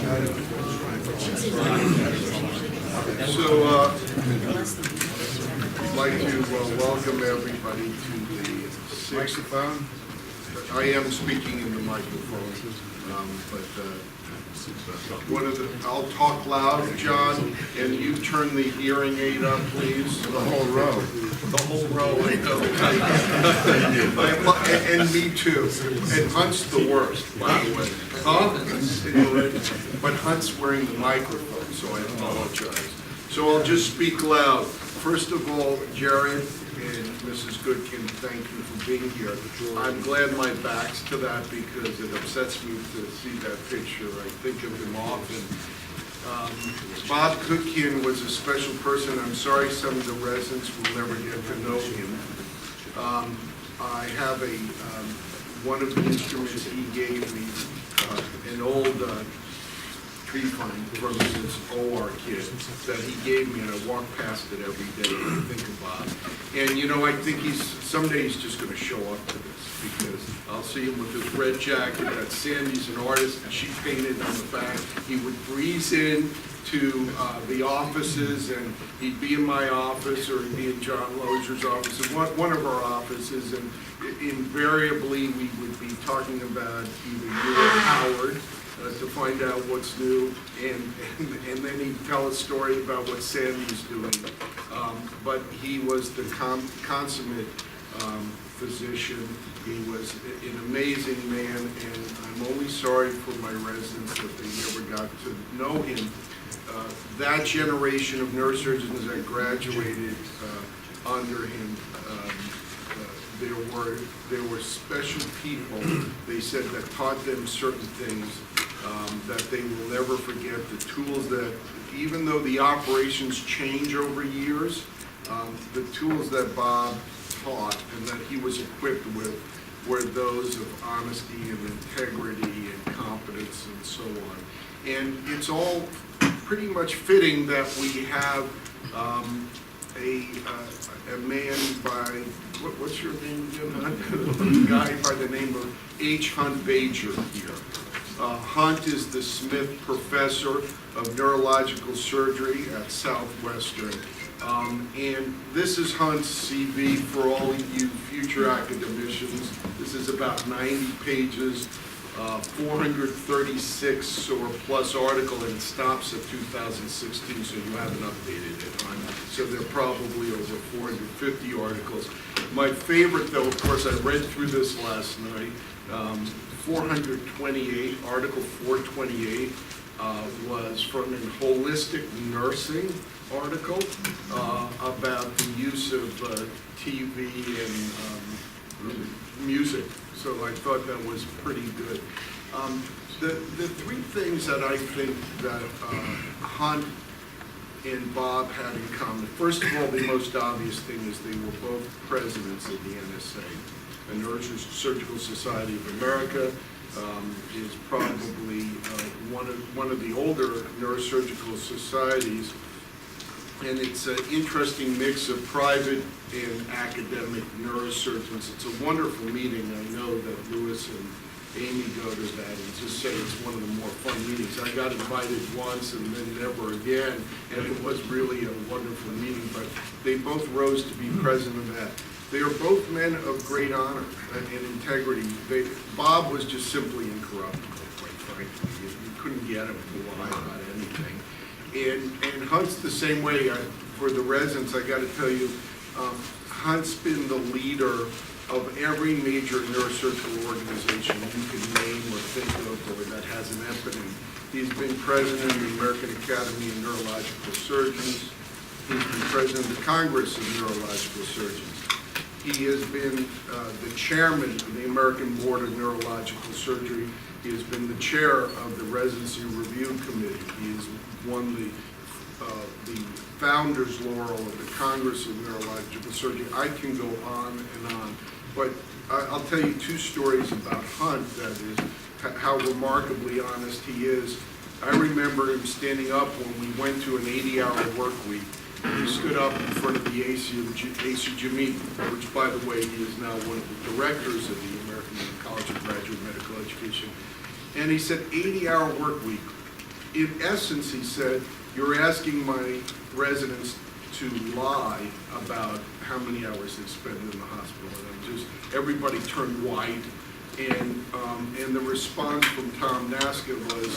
So, I'd like to welcome everybody to the sixth. I am speaking in the microphone, I'll talk loud, John, and you turn the hearing aid up, please. The whole row. The whole row, I know. And me too. And Hunt's the worst, by the way. But Hunt's wearing the microphone, so I apologize. So I'll just speak loud. First of all, Jared and Mrs. Goodkin, thank you for being here. I'm glad my back's to that because it upsets me to see that picture. I think of him often. Bob Goodkin was a special person. I'm sorry some of the residents will never get to know him. I have one of the instruments he gave me, an old tree pine from his OR kit that he gave me, and I walk past it every day and I think of Bob. And you know, I think someday he's just going to show up to this because I'll see him with his red jacket. That Sandy's an artist, and she painted on the back. He would breeze in to the offices, and he'd be in my office or he'd be in John Lozier's office, and one of our offices, and invariably we would be talking about either you or Howard to find out what's new, and then he'd tell a story about what Sandy's doing. But he was the consummate physician. He was an amazing man, and I'm only sorry for my residents that they never got to know him. That generation of neurosurgeons that graduated under him, there were special people, they said, that taught them certain things that they will never forget. The tools that, even though the operations change over years, the tools that Bob taught and that he was equipped with were those of honesty and integrity and competence and so on. And it's all pretty much fitting that we have a man by, what's your name again, Hunt? A guy by the name of H. Hunt Batjer here. Hunt is the Smith Professor of Neurological Surgery at Southwestern. And this is Hunt's CV for all you future academicians. This is about 90 pages, 436 or plus article, and it stops at 2016, so you haven't updated it. So there are probably over 450 articles. My favorite, though, of course, I read through this last night, 428, Article 428 was from a holistic nursing article about the use of TV and music. So I thought that was pretty good. The three things that I think that Hunt and Bob had in common. First of all, the most obvious thing is they were both presidents of the NSA. The Neurosurgical Society of America is probably one of the older neurosurgical societies, and it's an interesting mix of private and academic neurosurgeons. It's a wonderful meeting. I know that Louis and Amy go to that and just say it's one of the more fun meetings. I got invited once and then never again, and it was really a wonderful meeting, but they both rose to be president of that. They are both men of great honor and integrity. Bob was just simply incorruptible, quite frankly. You couldn't get him to lie about anything. And Hunt's the same way. For the residents, I got to tell you, Hunt's been the leader of every major neurosurgical organization you can name or think of or that has an eponym. He's been president of the American Academy of Neurological Surgeons. He's been president of the Congress of Neurological Surgeons. He has been the chairman of the American Board of Neurological Surgery. He has been the chair of the Residency Review Committee. He has won the founder's laurel of the Congress of Neurological Surgery. I can go on and on, but I'll tell you two stories about Hunt, that is how remarkably honest he is. I remember him standing up when we went to an 80-hour work week. He stood up in front of the ACGME, which, by the way, he is now one of the directors of the American College of Graduate Medical Education. And he said, 80-hour work week. in essence, he said, you're asking my residents to lie about how many hours they spend in the hospital. And everybody turned white. And the response from Tom Naska was,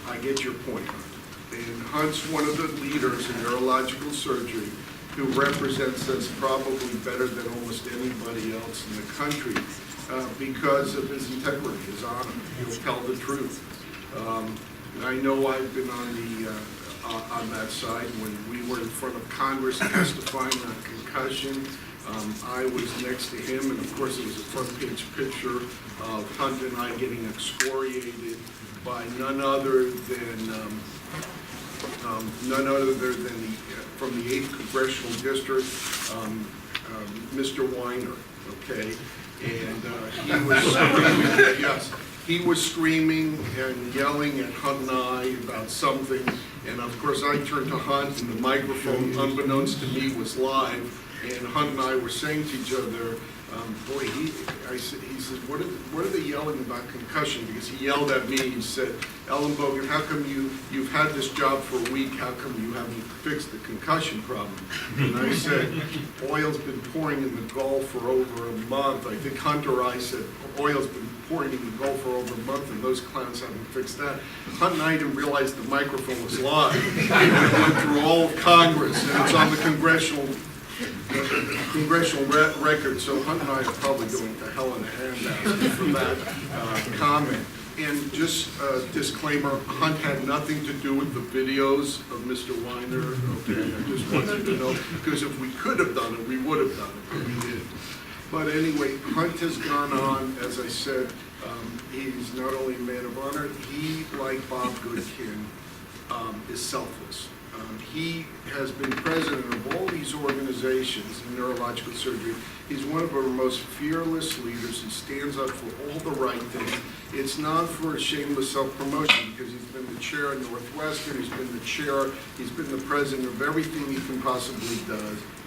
I get your point, Hunt. And Hunt's one of the leaders in neurological surgery who represents us probably better than almost anybody else in the country because of his integrity, his honor. He'll tell the truth. I know I've been on that side when we were in front of Congress testifying on concussion. I was next to him, and of course it was a front page picture of Hunt and I getting excoriated by none other than from the 8th Congressional District, Mr. Weiner, okay? And he was screaming, yes, he was screaming and yelling at Hunt and I about something, and of course I turned to Hunt, and the microphone, unbeknownst to me, was live. And Hunt and I were saying to each other, he said, what are they yelling about concussion? Because he yelled at me, he said, Ellenbogen, how come you've had this job for a week, how come you haven't fixed the concussion problem? And I said, oil's been pouring in the Gulf for over a month. I think Hunt or I said, oil's been pouring in the Gulf for over a month, and those clowns haven't fixed that. Hunt and I didn't realize the microphone was live. It went through all of Congress, and it's on the congressional record, so Hunt and I are probably going to hell in a handbasket for that comment. And just a disclaimer, Hunt had nothing to do with the videos of Mr. Weiner, okay? I just want you to know, because if we could have done it, we would have done it, but we didn't. But anyway, Hunt has gone on, as I said, he's not only a man of honor, he, like Bob Goodkin, is selfless. He has been president of all these organizations in neurological surgery. He's one of our most fearless leaders. He stands up for all the right things. It's not for a shameless self-promotion, because he's been the chair at Northwestern, he's been the chair, he's been the president of everything he can possibly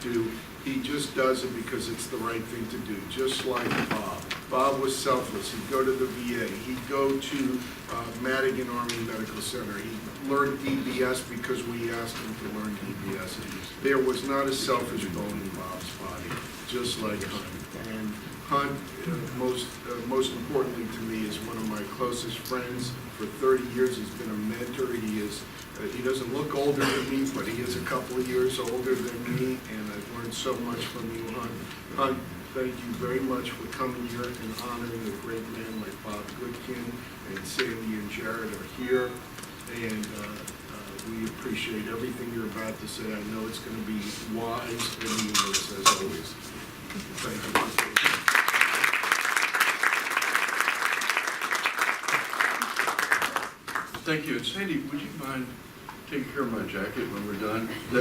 do. He just does it because it's the right thing to do, just like Bob. Bob was selfless. He'd go to the VA. He'd go to Madigan Army Medical Center. He learned DBS because we asked him to learn DBS. There was not a selfish bone in Bob's body, just like Hunt. And Hunt, most importantly to me, is one of my closest friends. For 30 years, he's been a mentor. He doesn't look older than me, but he is a couple of years older than me, and I've learned so much from you, Hunt. Hunt, thank you very much for coming here and honoring a great man like Bob Goodkin, and Sandy and Jared are here, and we appreciate everything you're about to say. I know it's going to be wise and humorous, as always. Thank you. Thank you. And Sandy, would you mind taking care of my jacket when we're done? I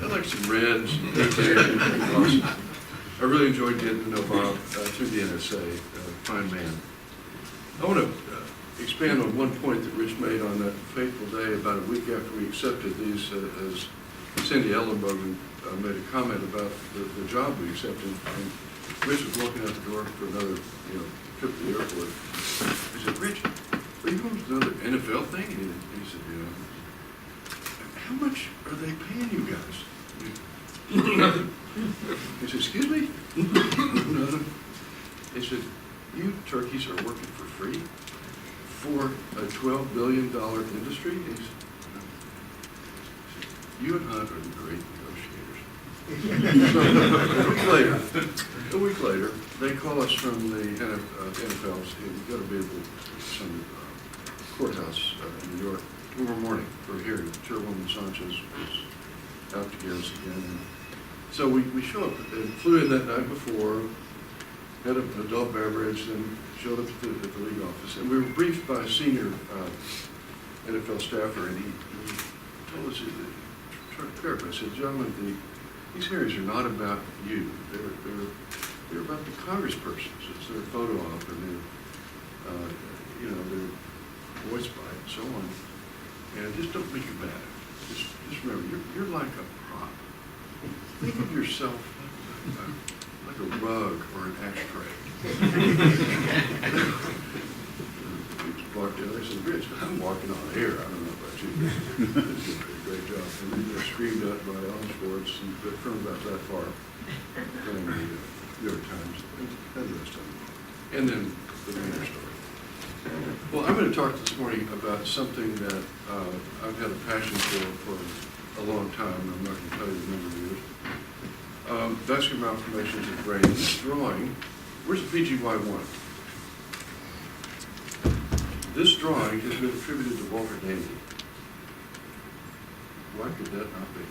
like some reds. Awesome. I really enjoyed getting to know Bob through the NSA. Fine man. I want to expand on one point that Rich made on that fateful day about a week after we accepted these, as Cindy Ellenbogen made a comment about the job we accepted. And Rich was walking out the door for another trip to the airport. He said, Rich, are you going to another NFL thing? And he said, yeah. How much are they paying you guys? He said, excuse me? He said, you turkeys are working for free for a $12 billion industry? He said, you and Hunt are the great negotiators. So, a week later, they call us from the NFL's, we've got to be able to some courthouse in New York tomorrow morning for a hearing. Chairwoman Sanchez was out to get us again. And so we show up and flew in that night before, had an adult beverage, then showed up at the league office. And we were briefed by a senior NFL staffer, and he told us, trying to clarify, I said, gentlemen, these hearings are not about you. They're about the congresspersons. It's their photo op, and they're voiced by it, and so on. And just don't make it bad. Just remember, you're like a prop. Think of yourself like a rug or an ashtray. walked in, they said, Rich, I'm walking on air. I don't know about you. This is a great job. And we were screamed at by Alan Schwartz, and from about that far, from the New York Times, and the rest of it. And then the Rainer story. Well, I'm going to talk this morning about something that I've had a passion for a long time. I'm not going to tell you the number of years. Vascular malformations of the brain. This drawing, where's the PGY1? This drawing has been attributed to Walter Dandy. Why could that not be?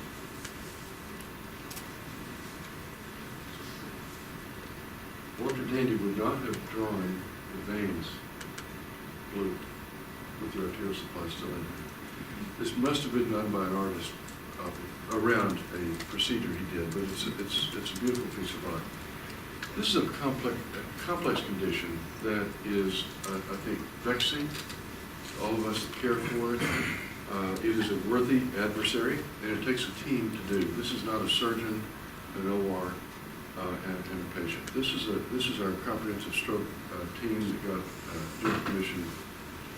Walter Dandy would not have drawn the veins blue with the arterial supply still in there. This must have been done by an artist around a procedure he did, but it's a beautiful piece of art. This is a complex condition that is, I think, vexing to all of us that care for it. It is a worthy adversary, and it takes a team to do. This is not a surgeon, an OR, and a patient. This is our comprehensive stroke team that got Joint Commission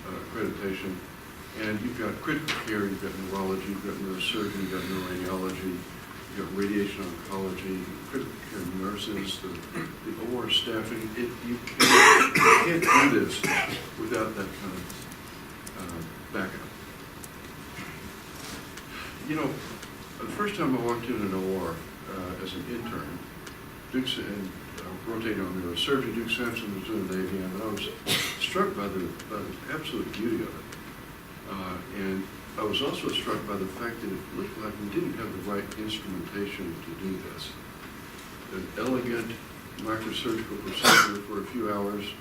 accreditation. And you've got critical care, you've got neurology, you've got neurosurgery, you've got neuroradiology, you've got radiation oncology, critical care nurses, the OR staffing. You can't do this without that kind of backup. You know, the first time I walked in an OR as an intern, rotating on neurosurgery, Duke Sampson was doing an AVM, and I was struck by the absolute beauty of it. And I was also struck by the fact that it looked like we didn't have the right instrumentation to do this. An elegant microsurgical procedure for a few hours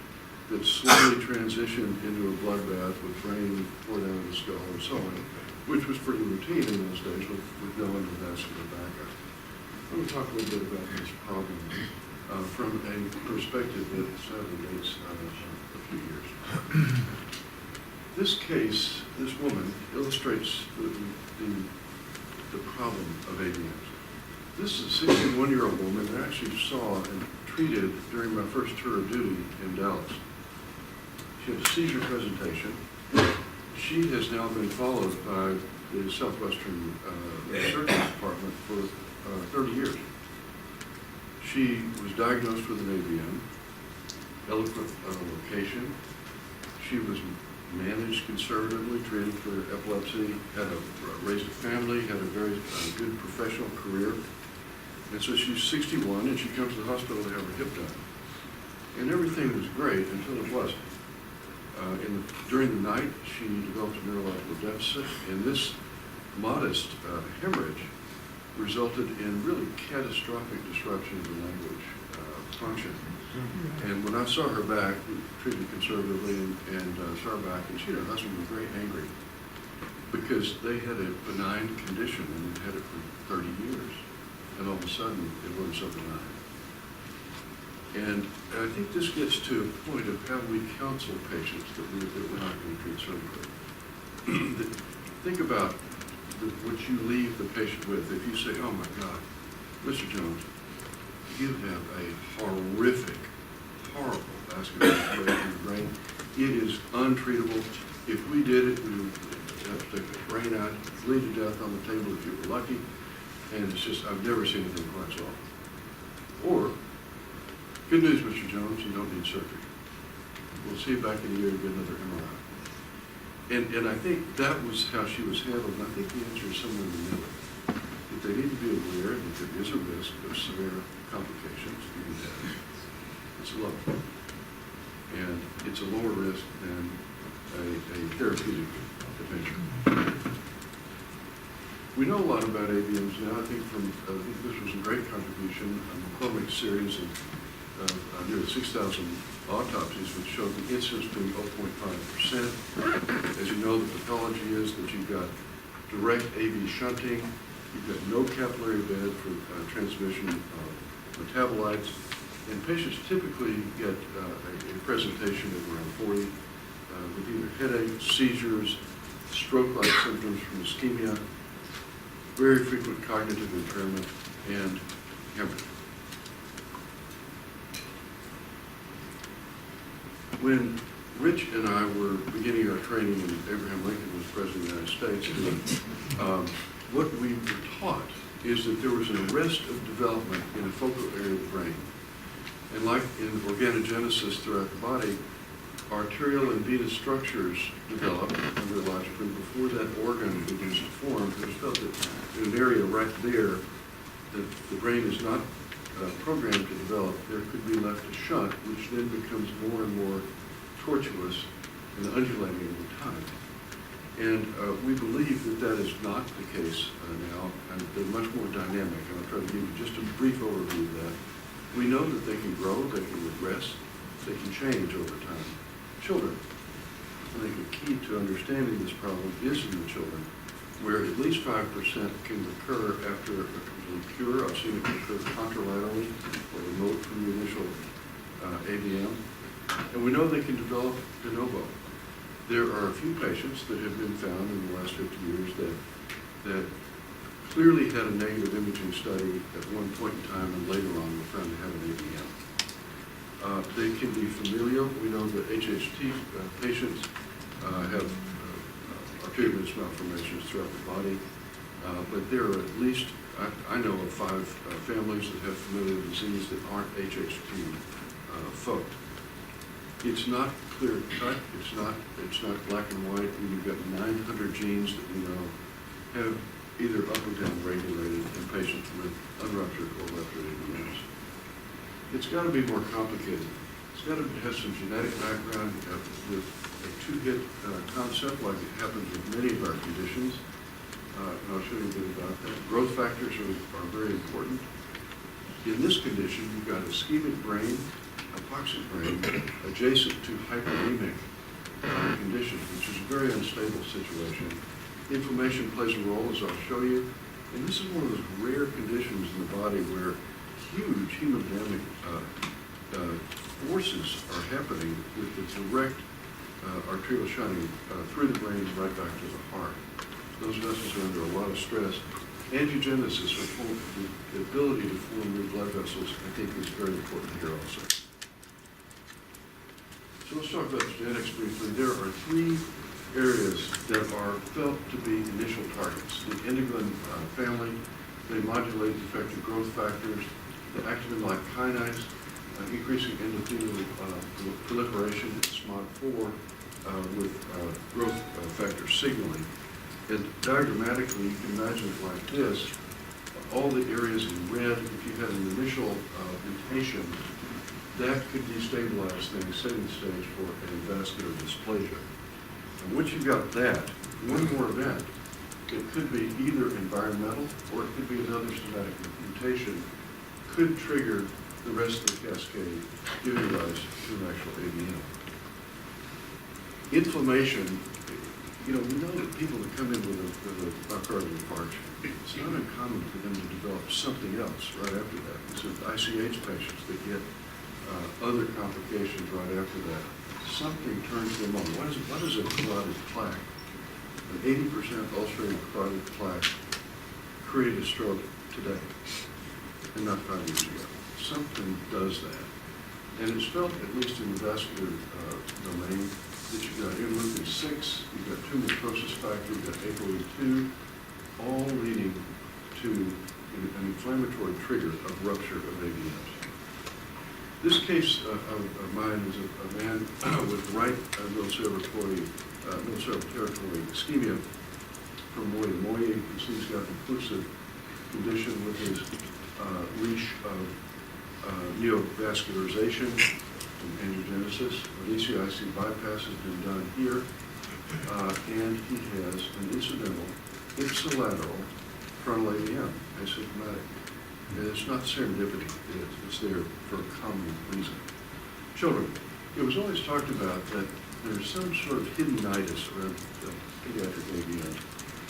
that slowly transitioned into a bloodbath with brain poured out of the skull and so on, which was pretty routine in those days with no endovascular backup. I'm going to talk a little bit about this problem from a perspective that sadly dates a few years. This case, this woman, illustrates the problem of AVMs. This is a 61-year-old woman that I actually saw and treated during my first tour of duty in Dallas. She had a seizure presentation. She has now been followed by the Southwestern Surgery Department for 30 years. She was diagnosed with an AVM, eloquent location. She was managed conservatively, treated for epilepsy, raised a family, had a very good professional career. And so she's 61 and she comes to the hospital to have her hip done. And everything was great until it wasn't. During the night, she developed a neurological deficit, and this modest hemorrhage resulted in really catastrophic disruption of the language function. And when I saw her back, we treated conservatively and saw her back, and she and her husband were very angry because they had a benign condition and they'd had it for 30 years. And all of a sudden, it wasn't so benign. And I think this gets to a point of how we counsel patients that we're not going to treat surgically. Think about what you leave the patient with. If you say, oh my God, Mr. Jones, you have a horrific, horrible vascular situation in the brain. It is untreatable. If we did it, we would have to take the brain out, bleed to death on the table if you were lucky. And it's just, I've never seen anything quite so awful. Or, good news, Mr. Jones, you don't need surgery. We'll see you back in a year to get another MRI. And I think that was how she was handled, and I think the answer is somewhere in the middle. That they need to be aware that there is a risk of severe complications, even death. It's low. And it's a lower risk than a therapeutic adventure. We know a lot about AVMs now. I think this was a great contribution, a McCormick series of nearly 6,000 autopsies, which showed the incidence being 0.5%. As you know, the pathology is that you've got direct AV shunting, you've got no capillary bed for transmission of metabolites, and patients typically get a presentation of around 40 with either headache, seizures, stroke-like symptoms from ischemia, very frequent cognitive impairment, and hemorrhage. When Rich and I were beginning our training when Abraham Lincoln was President of the United States. What we were taught is that there was an arrest of development in a focal area of the brain. And like in organogenesis throughout the body, arterial and venous structures develop embryologically before that organ begins to form. It was felt that in an area right there that the brain is not programmed to develop, there could be left a shunt, which then becomes more and more tortuous and undulating over time. And we believe that that is not the case now, and they're much more dynamic. And I'll try to give you just a brief overview of that. We know that they can grow, they can regress, they can change over time. Children, I think the key to understanding this problem is in the children, where at least 5% can recur after a complete cure. I've seen it recur contralaterally or remote from the initial AVM. And we know they can develop de novo. There are a few patients that have been found in the last 50 years that clearly had a negative imaging study at one point in time and later on were found to have an AVM. They can be familial. We know that HHT patients have arterial venous malformations throughout the body, but there are at least, I know of 5 families that have familial disease that aren't HHT folk. It's not clear cut, it's not black and white. We've got 900 genes that we know have either up or down regulated in patients with unruptured or ruptured AVMs. It's got to be more complicated. It's got to have some genetic background with a 2-hit concept like it happens with many of our conditions. And I'll show you a bit about that. Growth factors are very important. In this condition, you've got ischemic brain, hypoxic brain, adjacent to hyperemic condition, which is a very unstable situation. Inflammation plays a role, as I'll show you. And this is one of those rare conditions in the body where huge hemodynamic forces are happening with the direct arterial shunting through the brain and right back to the heart. Those vessels are under a lot of stress. Angiogenesis, or the ability to form new blood vessels, I think is very important here also. So let's talk about genetics briefly. There are 3 areas that are felt to be initial targets. The integrin family, they modulate the effective growth factors. The activin-like kinase, increasing endothelial proliferation, SMAD4, with growth factor signaling. And diagrammatically, you can imagine it like this. All the areas in red, if you had an initial mutation, that could destabilize things, setting the stage for a vascular dysplasia. And once you've got that, one more event, it could be either environmental or it could be another somatic mutation, could trigger the rest of the cascade, giving rise to an actual AVM. Inflammation, we know that people that come in with a myocardial infarction, it's not uncommon for them to develop something else right after that. It's ICH patients that get other complications right after that. Something turns them on. What is a carotid plaque? An 80% ulcerated carotid plaque created a stroke today, and not 5 years ago. Something does that. And it's felt, at least in the vascular domain, that you've got interleukin-6, you've got tumor necrosis factor, you've got ApoE2, all leading to an inflammatory trigger of rupture of AVMs. This case of mine is a man with right middle territory ischemia from Moya Moya. You can see he's got an occlusive condition with his leash of neovascularization and angiogenesis. An ECIC bypass has been done here, and he has an incidental ipsilateral frontal AVM, asymptomatic. And it's not serendipity, it's there for a common reason. Children, it was always talked about that there's some sort of hidden nidus around pediatric AVM.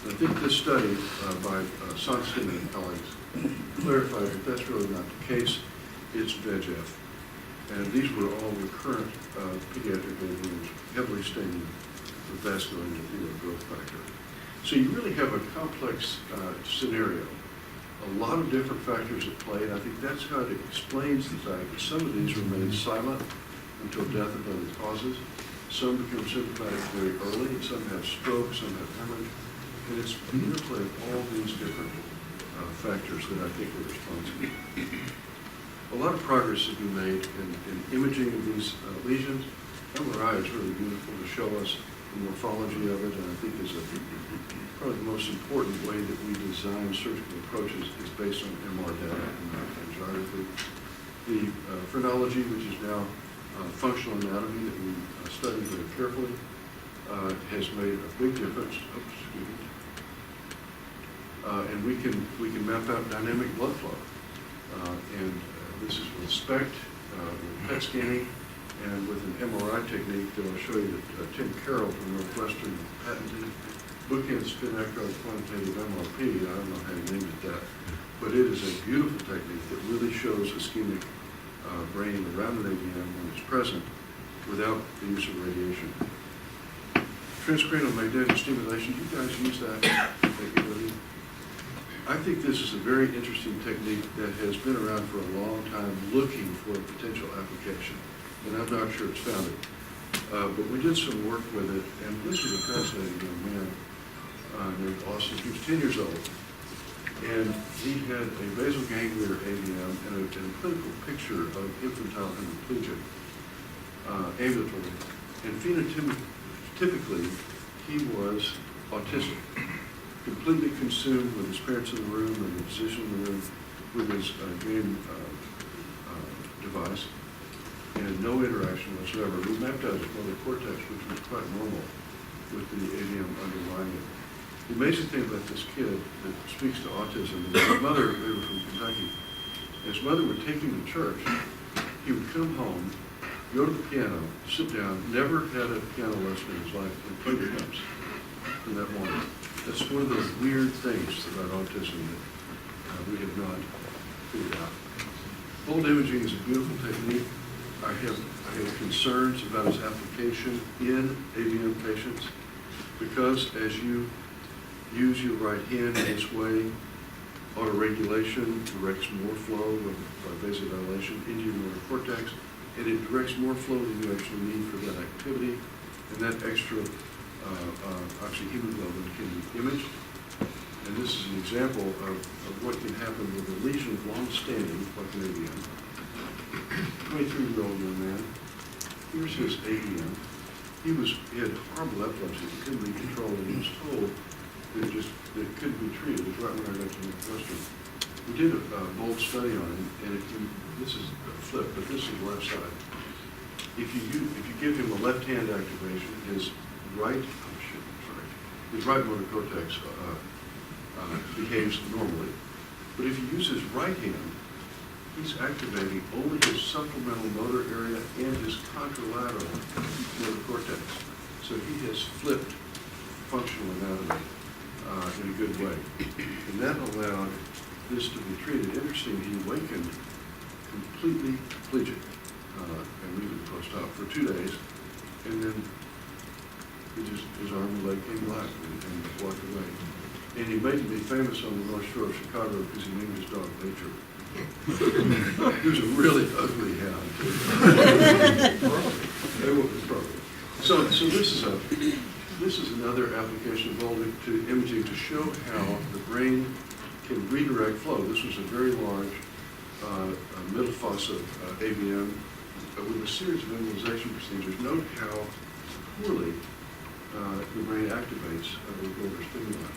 And I think this study by Sonskin and colleagues clarified that that's really not the case. It's VEGF. And these were all recurrent pediatric AVMs, heavily stained with vascular endothelial growth factor. So you really have a complex scenario. A lot of different factors at play, and I think that's how it explains the fact that some of these remain silent until death of other causes. Some become symptomatic very early, and some have stroke, some have hemorrhage. And it's the interplay of all these different factors that I think are responsible. A lot of progress has been made in imaging of these lesions. MRI is really beautiful to show us the morphology of it, and I think is probably the most important way that we design surgical approaches is based on MR data and angiography. The phrenology, which is now functional anatomy that we study very carefully, has made a big difference. Oops, excuse me. And we can map out dynamic blood flow. And this is with SPECT, with PET scanning, and with an MRI technique that I'll show you that Tim Carroll from Northwestern patented. Bookend spin echo quantitative MRP, I don't know how you name it that, but it is a beautiful technique that really shows ischemic brain around an AVM when it's present without the use of radiation. Transcranial magnetic stimulation, you guys use that regularly? I think this is a very interesting technique that has been around for a long time looking for a potential application, and I'm not sure it's found it. But we did some work with it, and this is a fascinating young man named Austin. He was 10 years old, and he had a basal ganglion AVM and a clinical picture of infantile hemiplegia, ambulatory. And phenotypically, he was autistic, completely consumed with his parents in the room and the physician in the room with his game device, and no interaction whatsoever. We mapped out his motor cortex, which was quite normal with the AVM underlying it. The amazing thing about this kid that speaks to autism is his mother, they were from Kentucky, his mother would take him to church. He would come home, go to the piano, sit down, never had a piano lesson in his life, and play the hymns from that morning. That's one of those weird things about autism that we have not figured out. Fold imaging is a beautiful technique. I have concerns about its application in AVM patients because as you use your right hand in this way, autoregulation directs more flow by vasodilation into your motor cortex, and it directs more flow than you actually need for that activity, and that extra oxyhemoglobin can be imaged. And this is an example of what can happen with a lesion of long-standing, like an AVM. 23-year-old young man. Here's his AVM. He had horrible epilepsy. He couldn't be controlled, and he was told that it couldn't be treated. It was right when I got to Northwestern. We did a bold study on him, and this is a flip, but this is the left side. If you give him a left-hand activation, his right motor cortex behaves normally. But if you use his right hand, he's activating only his supplemental motor area and his contralateral motor cortex. So he has flipped functional anatomy in a good way. And that allowed this to be treated. Interesting, he awakened completely plegic and really post-op for 2 days, and then his arm and leg came back and walked away. And he made me famous on the North Shore of Chicago because he named his dog Batjer. He was a really ugly hound. So this is another application of to imaging to show how the brain can redirect flow. This was a very large middle fossa AVM with a series of embolization procedures. Note how poorly the brain activates with older stimuli.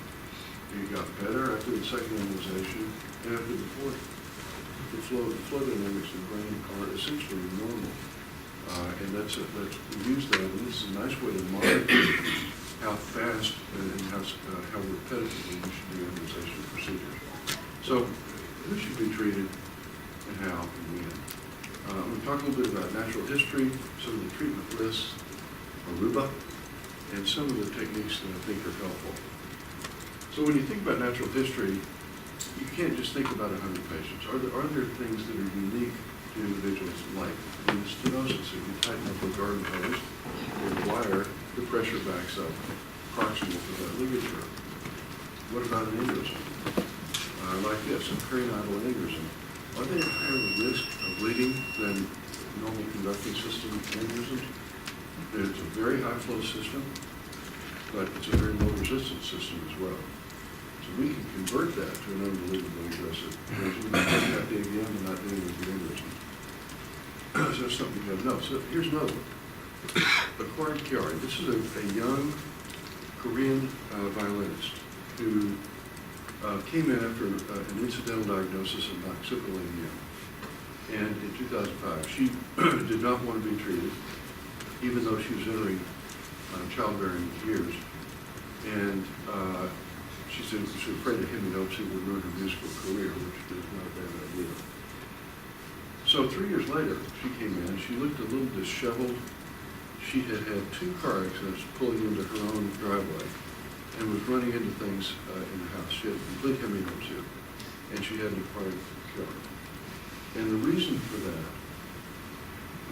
It got better after the second embolization and after the fourth. The flow dynamics of the brain are essentially normal. And we use that, and this is a nice way to monitor how fast and how repetitively we should do embolization procedures. So, who should be treated and how and when? I'm going to talk a little bit about natural history, some of the treatment risks, Aruba, and some of the techniques that I think are helpful. So when you think about natural history, you can't just think about 100 patients. Are there things that are unique to individuals like in stenosis? If you tighten up a garden hose or wire, the pressure backs up proximal to that ligature. What about an aneurysm? Like this, a periodontal aneurysm. Are they at higher risk of bleeding than normal conducting system aneurysms? It's a very high flow system, but it's a very low resistance system as well. So we can convert that to an unbelievably aggressive version. We can have the AVM and not dealing with the aneurysm. So that's something you have to know. So here's another one. Acquired Chiari. This is a young Korean violinist who came in after an incidental diagnosis of noccipital AVM. And in 2005, she did not want to be treated, even though she was entering childbearing years. And she said she was afraid of hemianopsia would ruin her musical career, which is not a bad idea. So 3 years later, she came in. She looked a little disheveled. She had had 2 car accidents pulling into her own driveway and was running into things in the house. She had complete hemianopsia, and she had an acquired Chiari. And the reason for that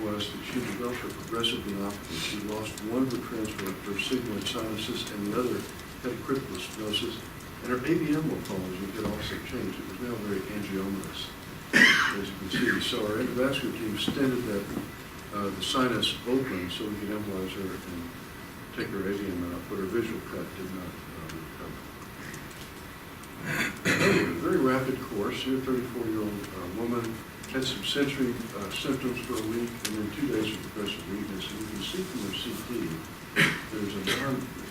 was that she developed a progressive venopathy. She lost one of the transfer of her sigmoid sinuses, and the other had critical stenosis. And her AVM morphology had also changed. It was now very angiomatous, as you can see. So our endovascular team stented that the sinus open so we could embolize her and take her AVM out, but her visual cut did not recover. Anyway, a very rapid course. Here, a 34-year-old woman had some sensory symptoms for a week, and then 2 days of progressive weakness. And you can see from her CT, there's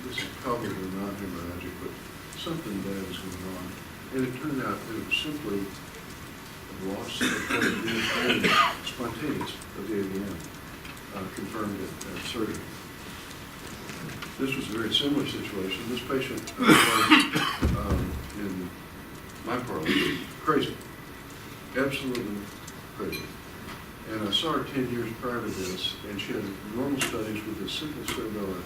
this is probably non-hemorrhagic, but something bad is going on. And it turned out that it was simply a loss of spontaneous of the AVM, confirmed at surgery. This was a very similar situation. This patient was, in my parlance, crazy. Absolutely crazy. And I saw her 10 years prior to this, and she had normal studies with a simple cerebellar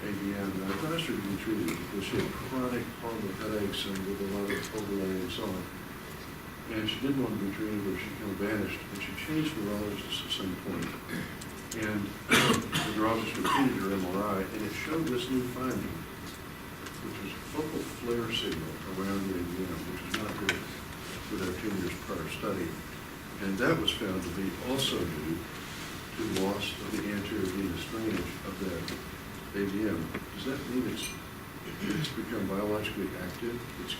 AVM, and I asked her to be treated because she had chronic horrible headaches and with a lot of overlay and so on. And she didn't want to be treated, or she kind of vanished, and she changed neurologists at some point. And the neurologist repeated her MRI, and it showed this new finding, which was focal flare signal around the AVM, which is not good with our 10 years prior study. And that was found to be also due to loss of the anterior venous drainage of that AVM. Does that mean it's become biologically active? It's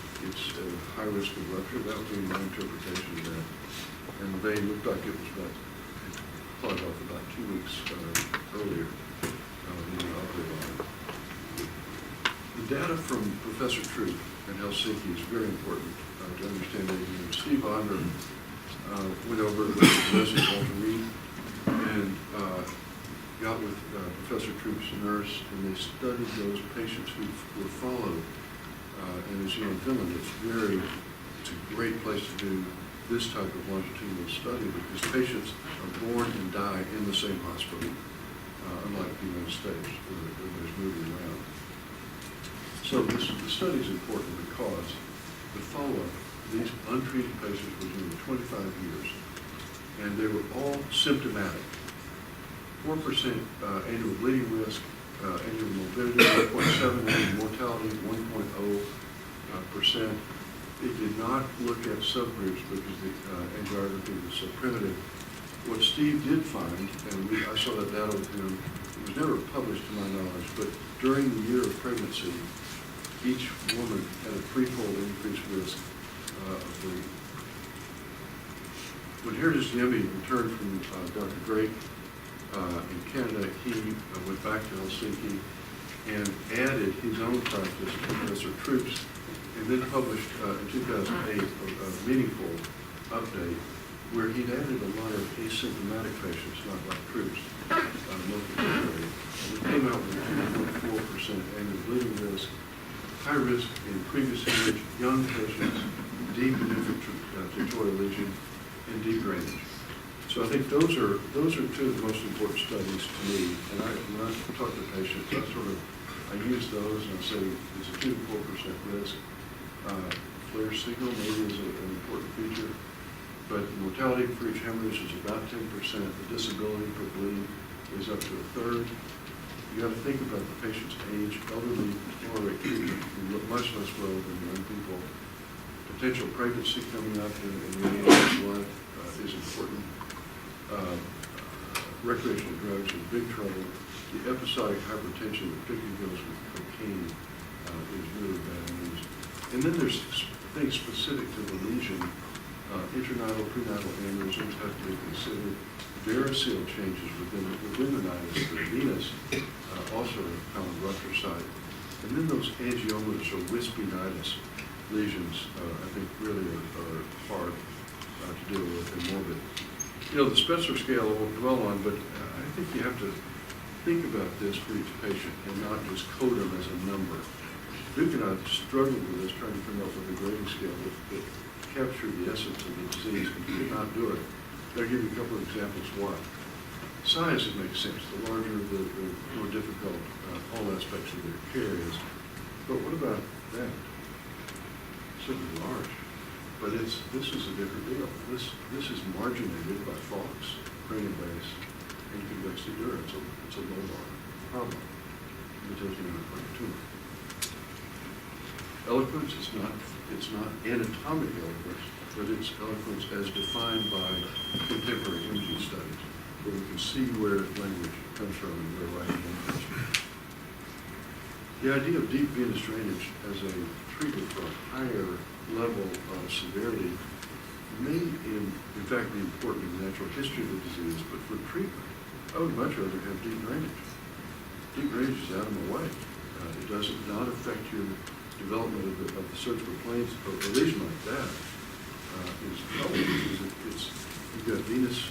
a high risk of rupture? That would be my interpretation of that. And they looked like it was plotted off about 2 weeks earlier than the operative on it. The data from Professor Troop in Helsinki is very important to understand AVM. Steve Onder went over with Leslie Walter Reed and got with Professor Troop's nurse, and they studied those patients who were followed. And as you know, in Finland, it's a great place to do this type of longitudinal study because patients are born and die in the same hospital, unlike the United States, where there's moving around. So the study is important because the follow-up, these untreated patients were doing 25 years, and they were all symptomatic. 4% annual bleeding risk, annual morbidity, 1.7, annual mortality, 1.0%. It did not look at subgroups because the angiography was so primitive. What Steve did find, and I saw that data with him, it was never published to my knowledge, but during the year of pregnancy, each woman had a threefold increased risk of bleeding. When Heritage Niemi returned from Dr. Drake in Canada, he went back to Helsinki and added his own practice to Professor Troop's, and then published in 2008 a meaningful update where he'd added a lot of asymptomatic patients, not like Troop's, multi-center. We came out with a 2.4% annual bleeding risk, high risk in previous hemorrhage, young patients, deep and infiltratory lesion, and deep drainage. So I think those are two of the most important studies to me. And when I talk to patients, I use those and I say it's a 2 to 4% risk. Flare signal maybe is an important feature, but the mortality for each hemorrhage is about 10%. The disability per bleed is up to a third. You got to think about the patient's age. Elderly tolerate treatment much less well than young people. Potential pregnancy coming up in the age of blood is important. recreational drugs in big trouble. The episodic hypertension that particularly goes with cocaine is really bad news. And then there's things specific to the lesion. Internal, prenatal aneurysms have to be considered. Variceal changes within the nidus, the venous, also a common rupture site. And then those angiomas or wispy nidus lesions, I think really are hard to deal with and morbid. You know, the Spencer scale I won't dwell on, but I think you have to think about this for each patient and not just code them as a number. Duke and I struggled with this, trying to come up with a grading scale that captured the essence of the disease, and we did not do it. I'll give you a couple of examples why. Size, it makes sense. The larger, the more difficult all aspects of their care is. But what about that? Certainly large. But this is a different deal. This is marginated by Fox, cranial base, and convexity dura. It's a lobar problem. We're taking out a tumor. Eloquence is it's not anatomic eloquence, but it's eloquence as defined by contemporary imaging studies, where we can see where language comes from and where writing comes from. The idea of deep venous drainage as a treatment for a higher level of severity may in fact be important in the natural history of the disease, but for treatment, I would much rather have deep drainage. Deep drainage is out of my way. It does not affect your development of the surgical planes. A lesion like that is trouble because you've got venous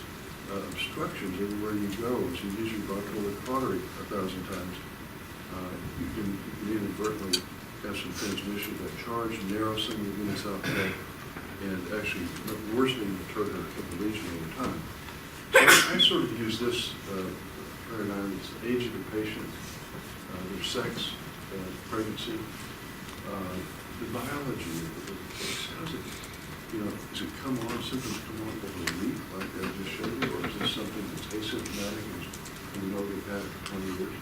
obstructions everywhere you go. As you use your bipolar cautery 1,000 times, you can inadvertently have some transmission of that charge, narrow some of the venous outflow, and actually worsening the turgor of the lesion over time. So I sort of use this paradigm as the age of the patient, their sex, pregnancy, the biology of the case. How's it, does it come on, symptoms come on over a week, like I just showed you, or is this something that's asymptomatic and we know they've had it for 20 years?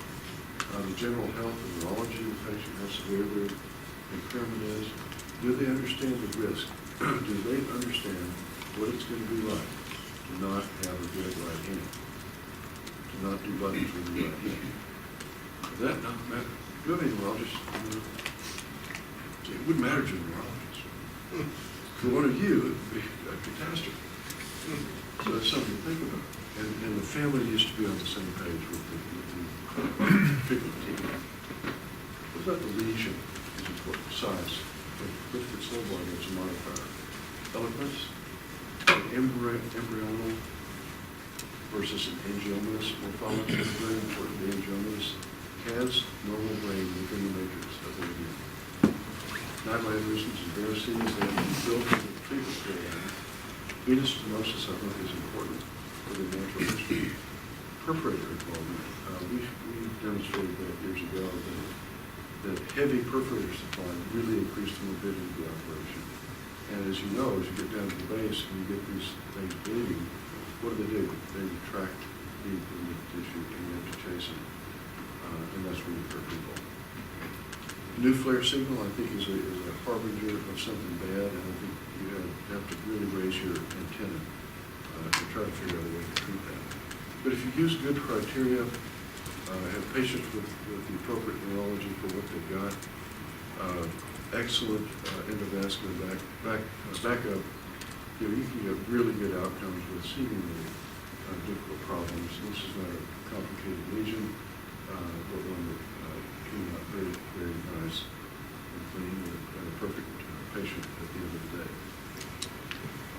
The general health and neurology of the patient, how severe their impairment is. Do they understand the risk? Do they understand what it's going to be like to not have a good right hand? To not do buttons with the right hand? Does that not matter? Do you have any neurologists? It wouldn't matter to a neurologist. For one of you, it would be a catastrophe. So that's something to think about. And the family used to be on the same page with the treatment team. What about the lesion? Is important. Size. Look at the slow body as a modifier. Eloquence, embryonal versus an angiomatous morphology is very important. The angiomatous has normal brain within the matrix of the AVM. Nightly aneurysms and varices, they have been built into the treatment paradigm. Venous stenosis, I think, is important for the natural history. Perforator involvement. We demonstrated that years ago that heavy perforator supply really increased the morbidity of the operation. And as you know, as you get down to the base and you get these things bleeding, what do? They retract deep in the tissue and you have to chase them. And that's when you hurt people. New flare signal, I think, is a harbinger of something bad, and I think you have to really raise your antenna to try to figure out a way to treat that. But if you use good criteria, have patients with the appropriate neurology for what they've got, excellent endovascular backup, you can get really good outcomes with seemingly difficult problems. This is not a complicated lesion, but one that came out very, very nice and clean and a perfect patient at the end of the day.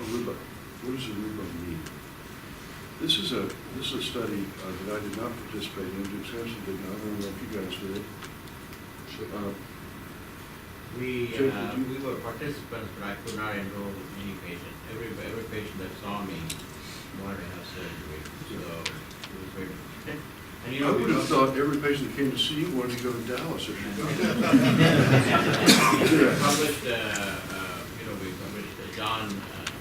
Aruba. What does Aruba mean? This is a study that I did not participate in. Duke Sampson did not. I don't know if you guys did. We were participants, but I could not enroll any patients. Every patient that saw me wanted to have surgery, so it was very difficult. And I would have thought every patient that came to see you wanted to go to Dallas if you go. We published, we published, John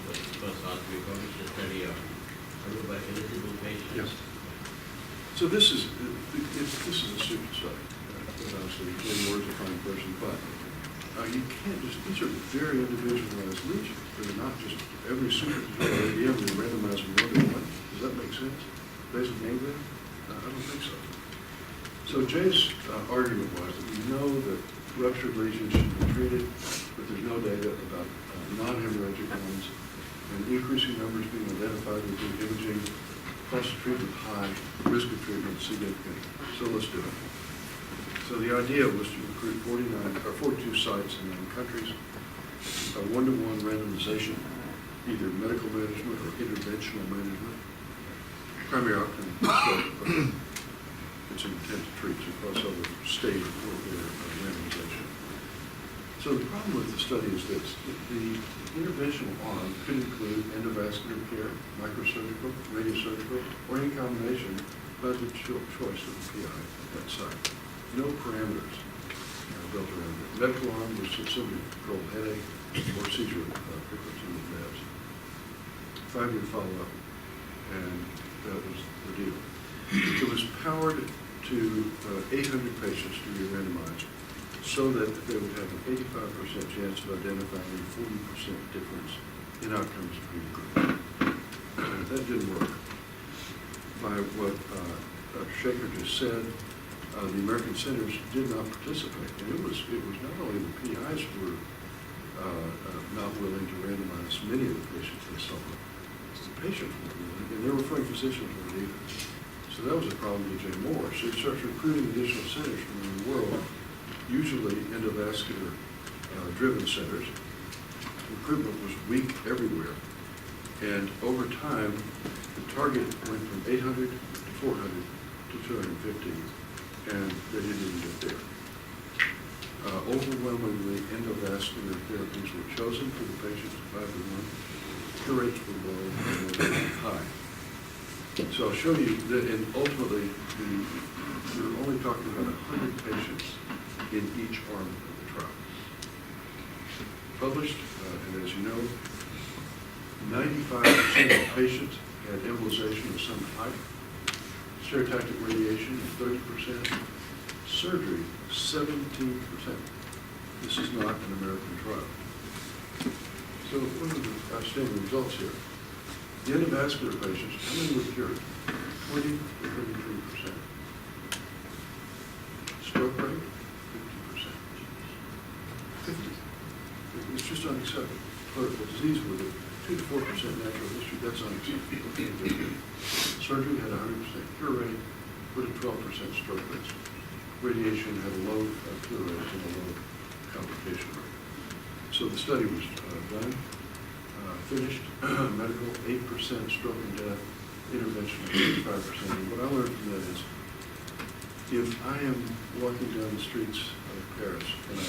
was first asked, we published a study of Aruba eligible patients. Yes. So this is a super study. Obviously, Jay Ward's a fine person, but you can't just, these are very individualized lesions. They're not just every super AVM we randomize from 1 to 1. Does that make sense? basal ganglia? I don't think so. So Jay's argument was that we know that ruptured lesions should be treated, but there's no data about non-hemorrhagic ones, and increasing numbers being identified with the imaging, cost of treatment high, risk of treatment significant. So let's do it. So the idea was to recruit 42 sites in 9 countries, a one-to-one randomization, either medical management or interventional management. Primary outcome, it's an intent to treat, so crossover state or randomization. So the problem with the study is this: the interventional arm could include endovascular care, microsurgical, radiosurgical, or in combination by the choice of the PI at that site. No parameters built around it. Medical arm was simply controlled headache or seizure frequency with meds. 5-year follow-up, and that was the deal. It was powered to 800 patients to be randomized, so that they would have an 85% chance of identifying a 40% difference in outcomes between groups. That didn't work. By what Dr. Shaker just said, the American centers did not participate. And it was not only the PIs who were not willing to randomize many of the patients they saw, the patients weren't willing, and their referring physicians weren't either. So that was a problem to Jay Moore. So he starts recruiting additional centers from around the world, usually endovascular driven centers. Recruitment was weak everywhere. And over time, the target went from 800 to 400 to 250, and they didn't even get there. Overwhelmingly, endovascular therapies were chosen for the patients 5-to-1. Cure rates were low and they were high. So I'll show you that, and ultimately, you're only talking about 100 patients in each arm of the trial. Published, and as you know, 95% of patients had embolization of some type, stereotactic radiation 30%, surgery 17%. This is not an American trial. So what are the outstanding results here? The endovascular patients, how many were cured? 20 to 33%. Stroke rate, 50%. 50. It's just unacceptable. Political disease with it, 2 to 4% natural history, that's unacceptable. Surgery had a 100% cure rate, with a 12% stroke rate. Radiation had a low cure rate and a low complication rate. So the study was done, finished, medical 8% stroke and death, interventional 85%. And what I learned from that is, if I am walking down the streets of Paris and I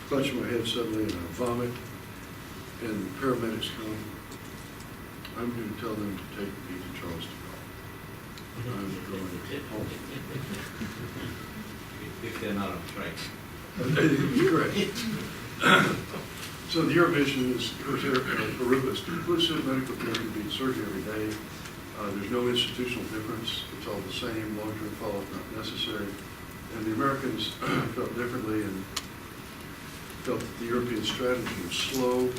clutch my head suddenly and I vomit, and the paramedics come, I'm going to tell them to take me to Charleston. I'm going home. If they're not on strike. Correct. So the Eurovision is Aruba's inclusive medical care can be surgery every day. There's no institutional difference. It's all the same. Long-term follow-up not necessary. And the Americans felt differently and felt that the European strategy of slow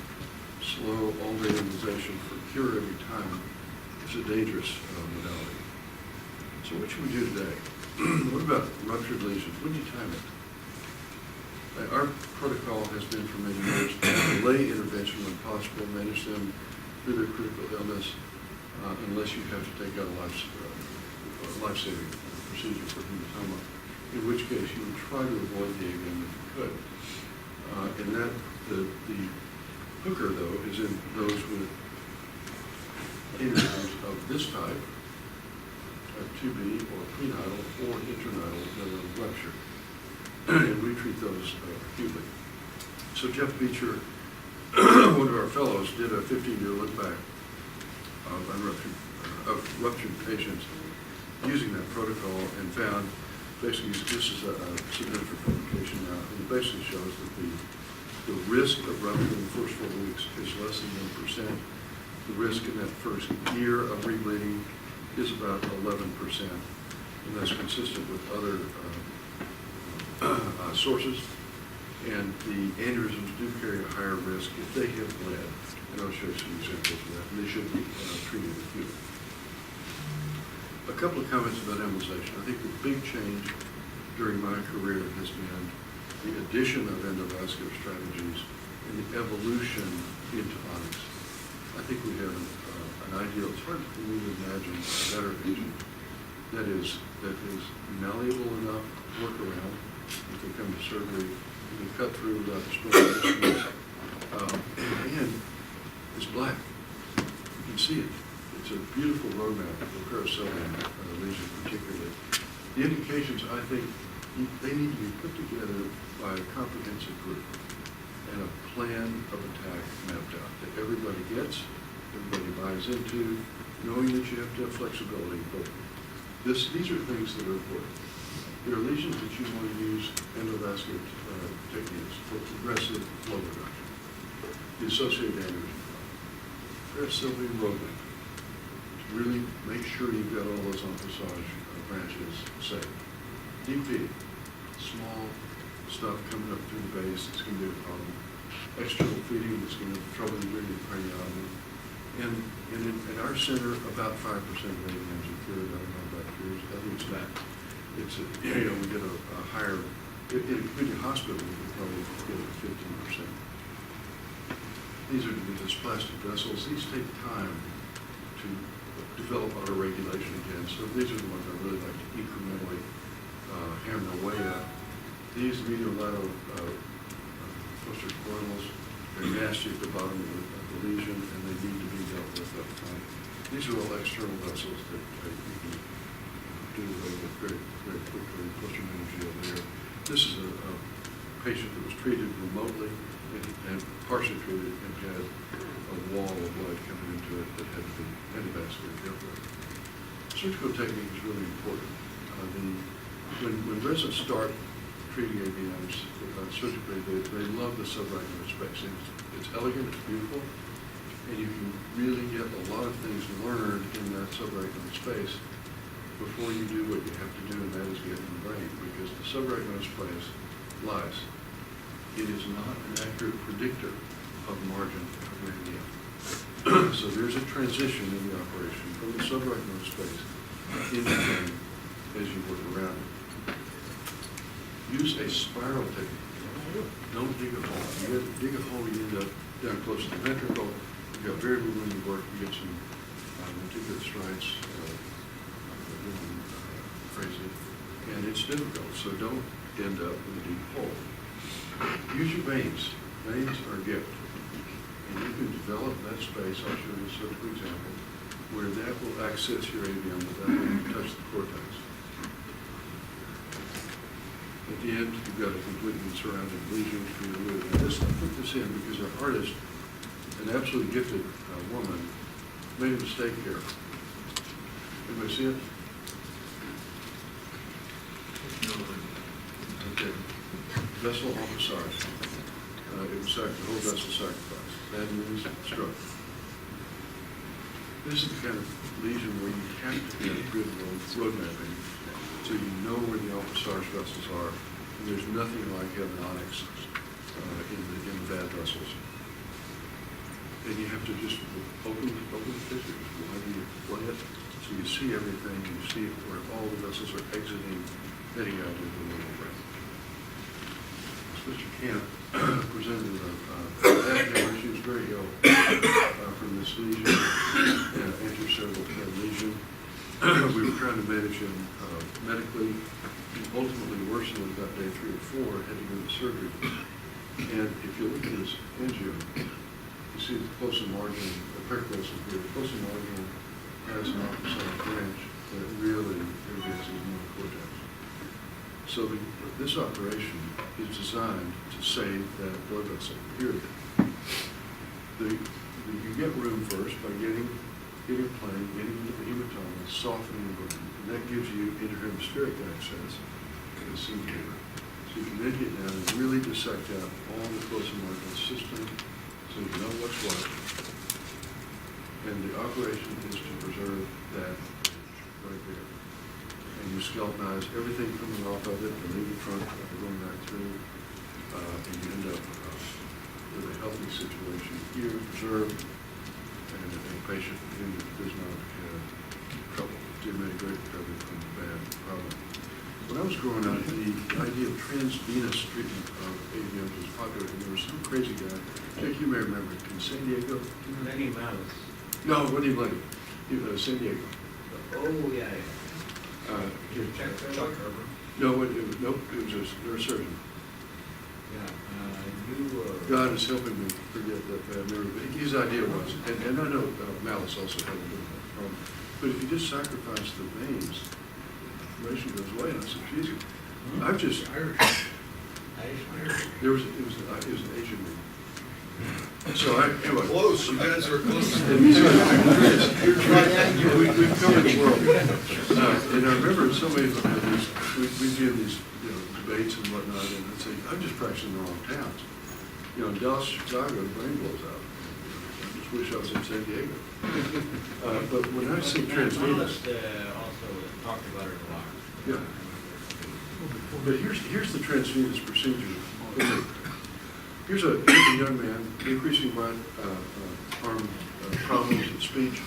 all-day immunization for cure every time is a dangerous modality. So what should we do today? What about ruptured lesions? When do you time it? Our protocol has been for many years to delay intervention when possible, manage them through their critical illness, unless you have to take out a life-saving procedure for hematoma, in which case you would try to avoid the AVM if you could. And that the hooker, though, is in those with aneurysms of this type, 2B or prenatal or intranidal that are ruptured. And we treat those acutely. So Jeff Batjer, one of our fellows, did a 15-year look back of ruptured patients using that protocol and found, basically, this is a significant publication now, and it basically shows that the risk of rupture in the first 4 weeks is less than 1%. The risk in that first year of rebleeding is about 11%, and that's consistent with other sources. And the aneurysms do carry a higher risk if they have bled, and I'll show you some examples of that, and they should be treated acutely. A couple of comments about embolization. I think the big change during my career has been the addition of endovascular strategies and the evolution into onyx. I think we have an ideal, it's hard for me to imagine a better agent that is malleable enough to work around. You can come to surgery, you can cut through without destroying distance, and it's black. You can see it. It's a beautiful roadmap for paracelium lesion particularly. The indications, I think, they need to be put together by a comprehensive group and a plan of attack mapped out that everybody gets, everybody buys into, knowing that you have to have flexibility. But these are things that are important. There are lesions that you want to use endovascular techniques for progressive flow reduction. The associated aneurysm problem. Paracelium roadmap. To really make sure you've got all those emphysage branches safe. DP. Small stuff coming up through the base, it's going to be a problem. External feeding, it's going to have trouble during the craniotomy. And in our center, about 5% of AVMs are cured. I don't know about yours. I think it's that. It's we get a higher, in a community hospital, we could probably get a 15%. These are dysplastic vessels. These take time to develop autoregulation again. So these are the ones I really like to incrementally hammer away at. These medial-lateral posterior coronals, they're nasty at the bottom of the lesion, and they need to be dealt with up front. These are all external vessels that you can do away with very, very quickly. Posterior meningeal there. This is a patient that was treated remotely and partially treated and had a wall of blood coming into it that had to be endovascular dealt with. Surgical technique is really important. When residents start treating AVMs surgically, they love the subarachnoid space. It's elegant, it's beautiful, and you can really get a lot of things learned in that subarachnoid space before you do what you have to do, and that is get in the brain, because the subarachnoid space lies. It is not an accurate predictor of margin of AVM. So there's a transition in the operation from the subarachnoid space into the brain as you work around it. Use a spiral technique. Don't dig a hole. You have to dig a hole, you end up down close to the ventricle. You've got very little in your work. You get some reticular striates, crazy, and it's difficult. So don't end up in a deep hole. Use your veins. Veins are a gift. And you can develop that space, I'll show you a surgical example, where that will access your AVM without having to touch the cortex. At the end, you've got a completely surrounded lesion for your wound. I put this in because our artist, an absolutely gifted woman, made a mistake here. Anybody see it? Okay. Vessel emphysage. It was the whole vessel sacrifice. Bad news, stroke. This is the kind of lesion where you have to get good road mapping, so you know where the emphysage vessels are. And there's nothing like having onyx in the bad vessels. And you have to just open the fissures. Why do you play it? So you see everything, you see where all the vessels are exiting, heading out into the little brain. So that you can't present with a she was very ill from this lesion, anterocerebral lesion. We were trying to manage him medically. He ultimately worsened at about day 3 or 4, had to go to surgery. And if you look at his angiome, you see the closum margin, the periclosum here, the closum margin has an opposite branch that really irrigates his motor cortex. So this operation is designed to save that blood vessel, period. You get room first by getting plane, getting into the hematoma, softening the brain, and that gives you interhemispheric access to the seam chamber. So you can then get down and really dissect out all the closum marginal system, so you know what's what. And the operation is to preserve that right there. And you skeletonize everything coming off of it, the lever trunk going right through, and you end up with a healthy situation here, preserved, and a patient who does not have trouble. Did made a great recovery from the bad problem. When I was growing up, the idea of transvenous treatment of AVMs was popular, and there was some crazy guy, Jack, you may remember, in San Diego. Lenny Malice. No, what do you like? San Diego. Oh, yeah, yeah. Chuck Herbert. No, nope, it was a neurosurgeon. Yeah, you were. God is helping me forget that bad memory. But his idea was, and I know Malice also had a little bit of a problem, but if you just sacrifice the veins, inflammation goes away. And I said, Jesus, I've just, Irish. it was an Asian man. So anyway. Close, you guys are close. And these we've covered the world. And I remember so many of these, we'd be in these, debates and whatnot, and I'd say, I'm just practicing in the wrong towns. In Dallas, Chicago, the brain blows out. I just wish I was in San Diego. But when I see transvenous, Also talked about it a lot. yeah. But here's the transvenous procedure. Here's a young man, increasing right arm problems of speech.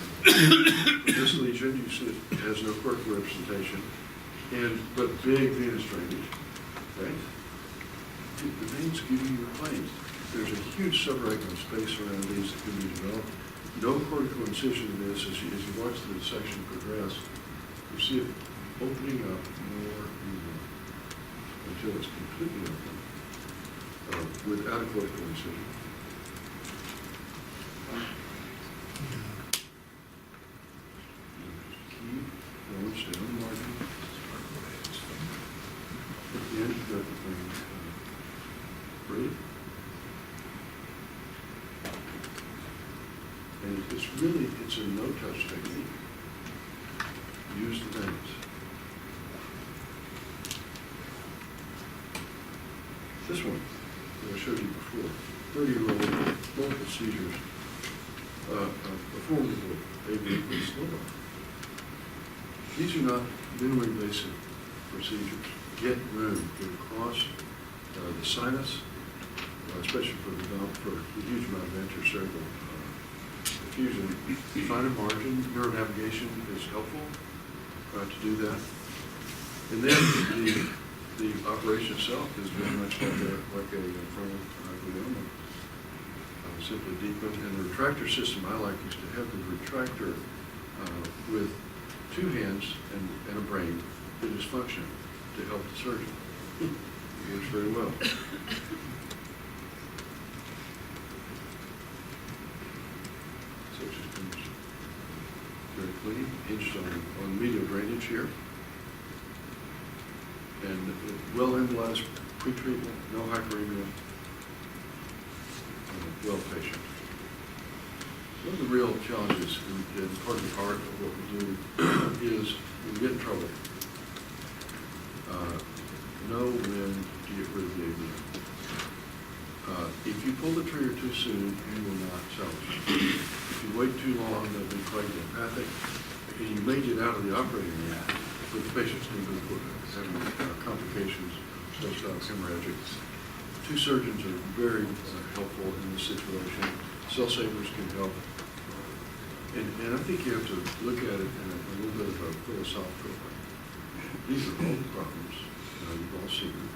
This lesion, you see it has no cortical representation, but big venous drainage. Okay? The veins give you your claims. There's a huge subarachnoid space around these that can be developed. No cortical incision in this. As you watch the dissection progress, you see it opening up more and more until it's completely open without a cortical incision. Keep going, stay on the margin. At the end, you've got the thing. Breathe. And it's a no-touch technique. Use the veins. This one that I showed you before, 30-year-old, multiple seizures, a formidable AVM slow. These are not minimally invasive procedures. Get room, get across the sinus, especially for the huge amount of anterior cerebral diffusion. Find a margin. Neuronavigation is helpful to do that. And then the operation itself is very much like a frontal glioma. Simply deepen. And the retractor system I like is to have the retractor with two hands and a brain that is functioning to help the surgeon. It works very well. So it just comes very clean, hinged on medial drainage here. And well embolized pre-treatment, no hyperemia, well patient. One of the real challenges and part of the art of what we do is when we get in trouble, know when to get rid of the AVM. If you pull the trigger too soon, you will not salvage it. If you wait too long, they'll be quite empathic, and you may get out of the operating room, but the patient's going to be having complications, post-op hemorrhagic. Two surgeons are very helpful in this situation. Cell savers can help. And I think you have to look at it in a little bit of a philosophical way. These are old problems. You've all seen them.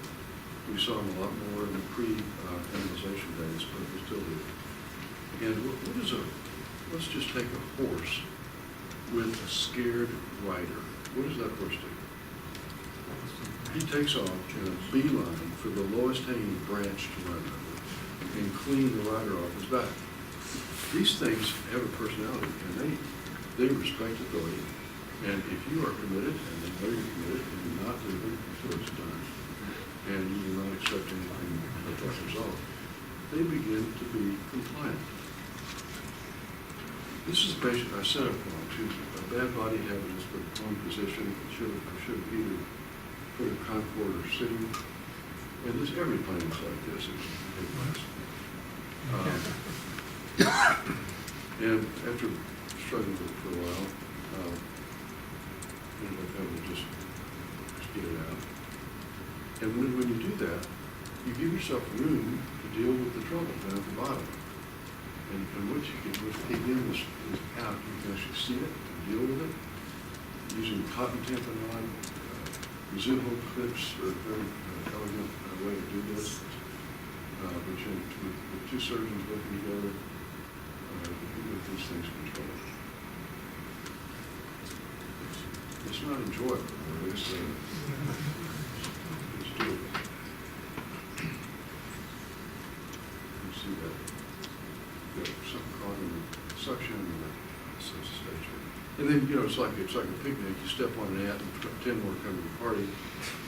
We saw them a lot more in the pre-embolization days, but we still do. And let's just take a horse with a scared rider. What does that horse do? He takes off in a beeline for the lowest hanging branch to run over and clean the rider off his back. These things have a personality, and they respect authority. And if you are committed, and they know you're committed, and you're not leaving until it's done, and you will not accept anything but that result, they begin to be compliant. This is a patient I set up on. She's a bad body habit, but wrong position. Should have either put a concord or sitting. And every plane is like this. And after struggling with it for a while, ended up having to just get it out. And when you do that, you give yourself room to deal with the trouble down at the bottom. And once you get, once the AVM is out, you can actually see it and deal with it. using cotton tamponade, residual clips are a very elegant way to do this. But you, with two surgeons working together, you get these things controlled. It's not enjoyable, but it's doable. You see that? You got something caught in the suction and the stage. And then, you know, it's like a picnic. You step on an ant and 10 more come to the party.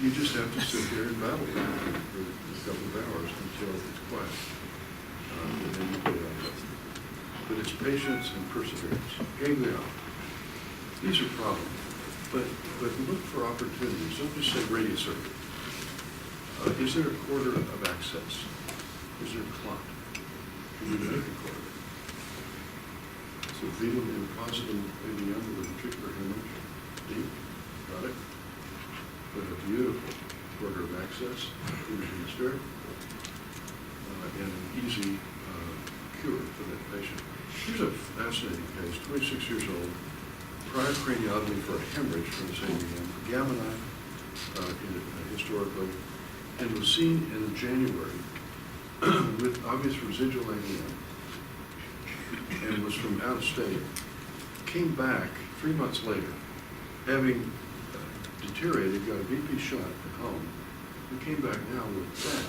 You just have to sit there and battle with it for a couple of hours until it's quiet. And then you put it on. But it's patience and perseverance. Ganglion. These are problems. But look for opportunities. Don't just say radius surgery. Is there a quarter of access? Is there a clot? Can you make a quarter? So fetal and positive AVM with a ventricular hemorrhage. Deep. Got it? But a beautiful quarter of access. Imaging the spirit. And an easy cure for that patient. Here's a fascinating case. 26 years old. Prior craniotomy for a hemorrhage from the same AVM. Gamma knife historically. And was seen in January with obvious residual AVM. And was from out of state, came back 3 months later, having deteriorated, got a BP shot at home, and came back now with that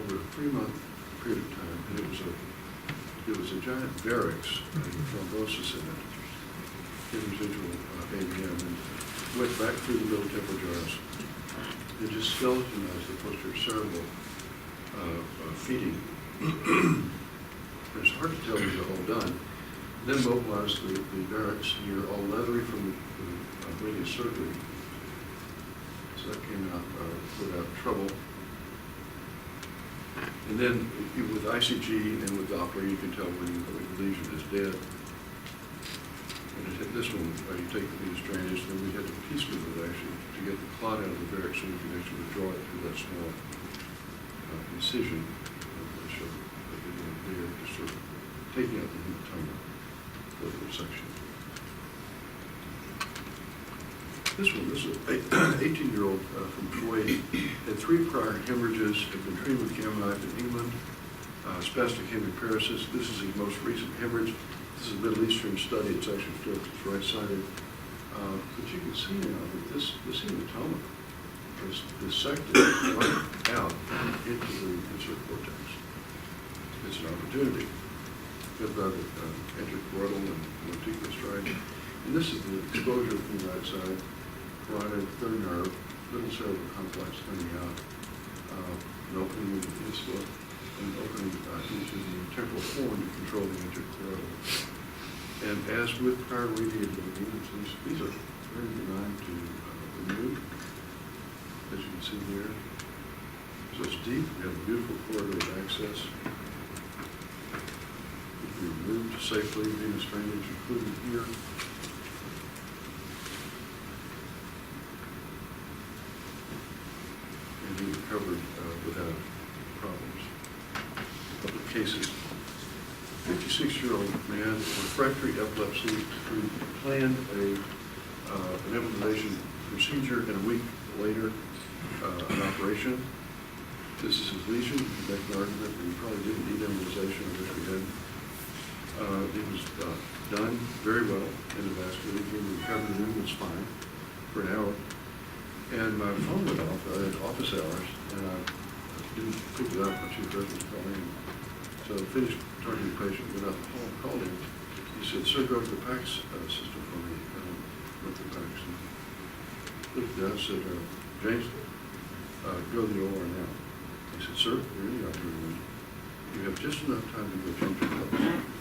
over a 3-month period of time, and it was a giant varix and thrombosis in it, residual AVM, and went back through the middle temporal jars. It just skeletonized the posterior cerebral feeding. It's hard to tell when they're all done. Then mobilize the barracks, and you're all leathery from the radius surgery. So that came out without trouble. And then with ICG and with Doppler, you can tell when the lesion is dead. And this one, you take the venous drainage, then we had to piecemeal it actually to get the clot out of the barracks so we can actually draw it through that small incision. Just sort of taking out the hematoma for the section. This is an 18-year-old from Kuwait, had 3 prior hemorrhages, had been treated with gamma knife in England, spastic hemiparesis. This is his most recent hemorrhage. This is a Middle Eastern study. It's actually flipped, it's right-sided. But you can see now that this hematoma is dissected right out into the insert cortex. It's an opportunity. Good about intrachoroidal and lenticular strike. And this is the exposure from the right side, carotid, third nerve, little cerebral complex coming out, an opening into the insula, and opening into the temporal horn to control the intrachoroidal. And as with prior radiated AVMs, these are very benign to remove, as you can see here. So it's deep. We have a beautiful corridor of access. Be removed safely, venous drainage included here. And he recovered without problems. A couple of cases. 56-year-old man, refractory epilepsy, who planned an embolization procedure, and a week later, an operation. This is his lesion. You can make an argument that he probably didn't need embolization. I wish we had. It was done very well endovascularly. The recovery room was fine for an hour. And my phone went off. I had office hours, and I didn't pick it up. My chief was calling. So I finished talking to the patient, went out the hall, called him. He said, "Sir, go to the PACS system for me." Went to the PACS. Looked down and said, "James, go to the OR now." He said, "Sir, you're in the operating room. You have just enough time to go change your clothes."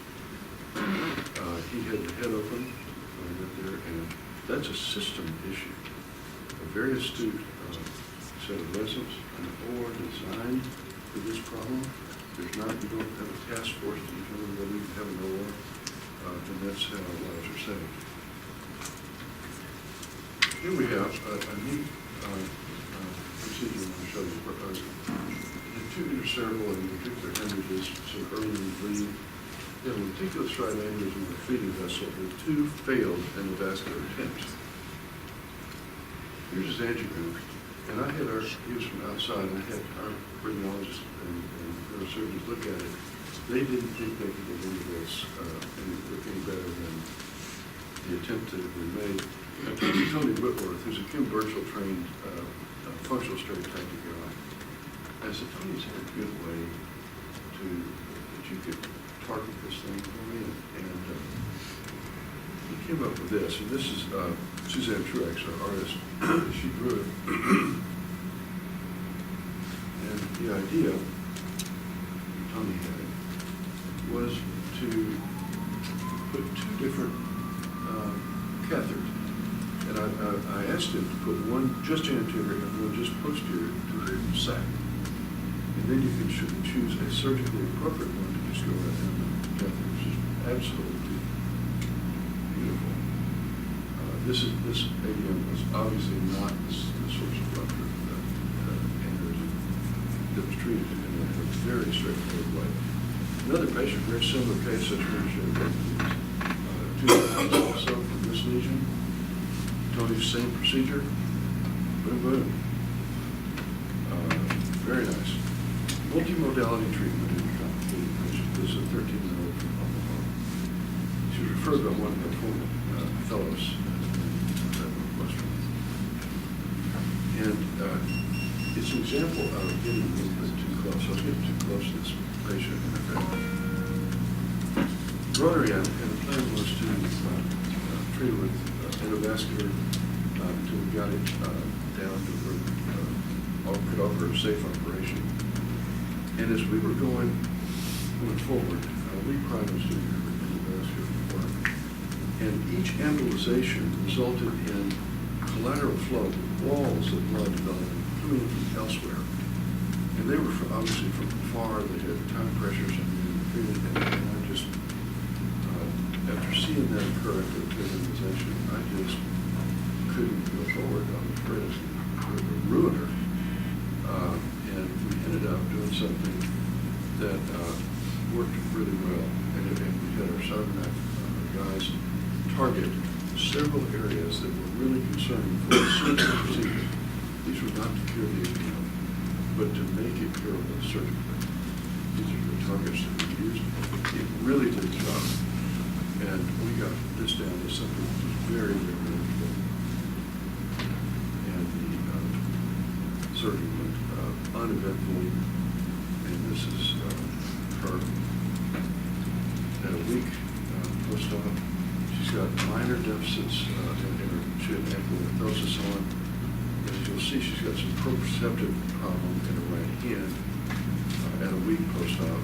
He had the head open when I got there, and that's a system issue. A very astute set of residents, an OR designed for this problem. There's not, you don't have a task force to determine whether you can have an OR, and that's how lives are saved. Here we have a neat procedure I'm going to show you. The 2 intercerebral and ventricular hemorrhages, so early in the bleed. The lenticular striate aneurysm in the feeding vessel with 2 failed endovascular attempts. here's his angiogram. And I had he was from outside, and I had our radiologists and neurosurgeons look at it. They didn't think they could get into this any better than the attempt that had been made. And Tony Whitworth, who's a Kim Burchell trained functional stereotactic guy, I said, Tony's had a good way that you could target this thing for me. And he came up with this, and this is Suzanne Truex, our artist. She drew it. And the idea Tony had was to put two different catheters. And I asked him to put one just anterior and one just posterior to the sac. And then you can choose a surgically appropriate one to just go right down the catheter, which is absolutely beautiful. This AVM was obviously not the source of rupture aneurysm that was treated in a very straightforward way. Another patient, very similar case, such as also from this lesion. Tony's same procedure. Boom, boom. Very nice. Multimodality treatment in complicated patient. This is a 13-year-old from Omaha. She was referred by one of our former fellows at Northwestern. And it's an example of getting a little bit too close. I was getting too close to this patient and her family. Rotary end, and the plan was to treat it with endovascular until we got it down to where could offer a safe operation. And as we were going forward, we pride was doing endovascular work, and each embolization resulted in collateral flow, walls of blood developing coming from elsewhere. And they were obviously from far. They had time pressures and I just after seeing that occur after the embolization, I just couldn't go forward. I was afraid it would ruin her. And we ended up doing something that worked really well. And we had our cybernetic guys target several areas that were really concerning for a surgical procedure. These were not to cure the AVM, but to make it curable surgically. These are the targets that we used. It really did the job. And we got this down to something that was very, very manageable. And the surgery went uneventfully. And this is her at a week post-op. She's got minor deficits in her, she had ankylorthosis on. As you'll see, she's got some proprioceptive problem in her right hand at a week post-op.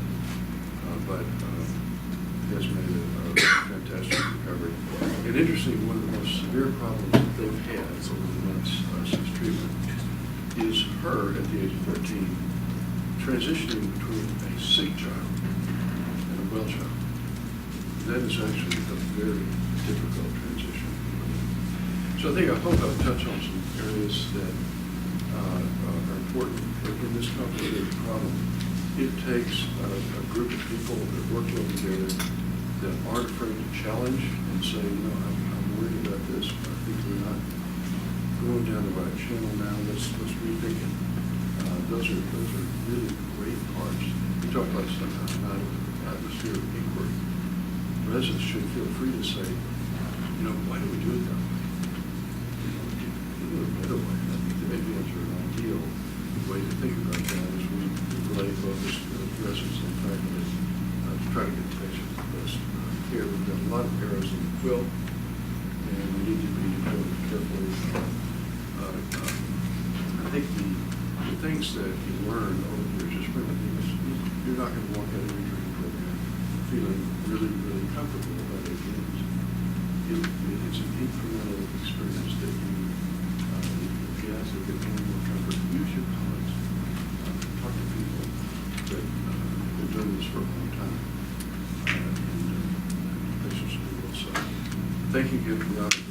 But has made a fantastic recovery. And interestingly, one of the most severe problems that they've had over the months since treatment is her, at the age of 13, transitioning between a sick child and a well child. That is actually a very difficult transition. So I hope I've touched on some areas that are important in this complicated problem. It takes a group of people that work well together that aren't afraid to challenge and say, I'm worried about this. I think we're not going down the right channel now. Let's rethink it. Those are really great parts. We talked last time about atmosphere of inquiry. Residents should feel free to say, why do we do it that way? Do it a better way. I think the AVMs are an ideal way to think about that as we relate both residents and faculty to try to get patients the best care. We've got a lot of arrows in the quilt, and we need to be doing it carefully. I think the things that you learn over the years is really things. You're not going to walk out of your training program feeling really, really comfortable about AVMs. It's an incremental experience that if you ask to get more comfort, use your colleagues. Talk to people that have been doing this for a long time. And patients do well. So thank you again for the opportunity.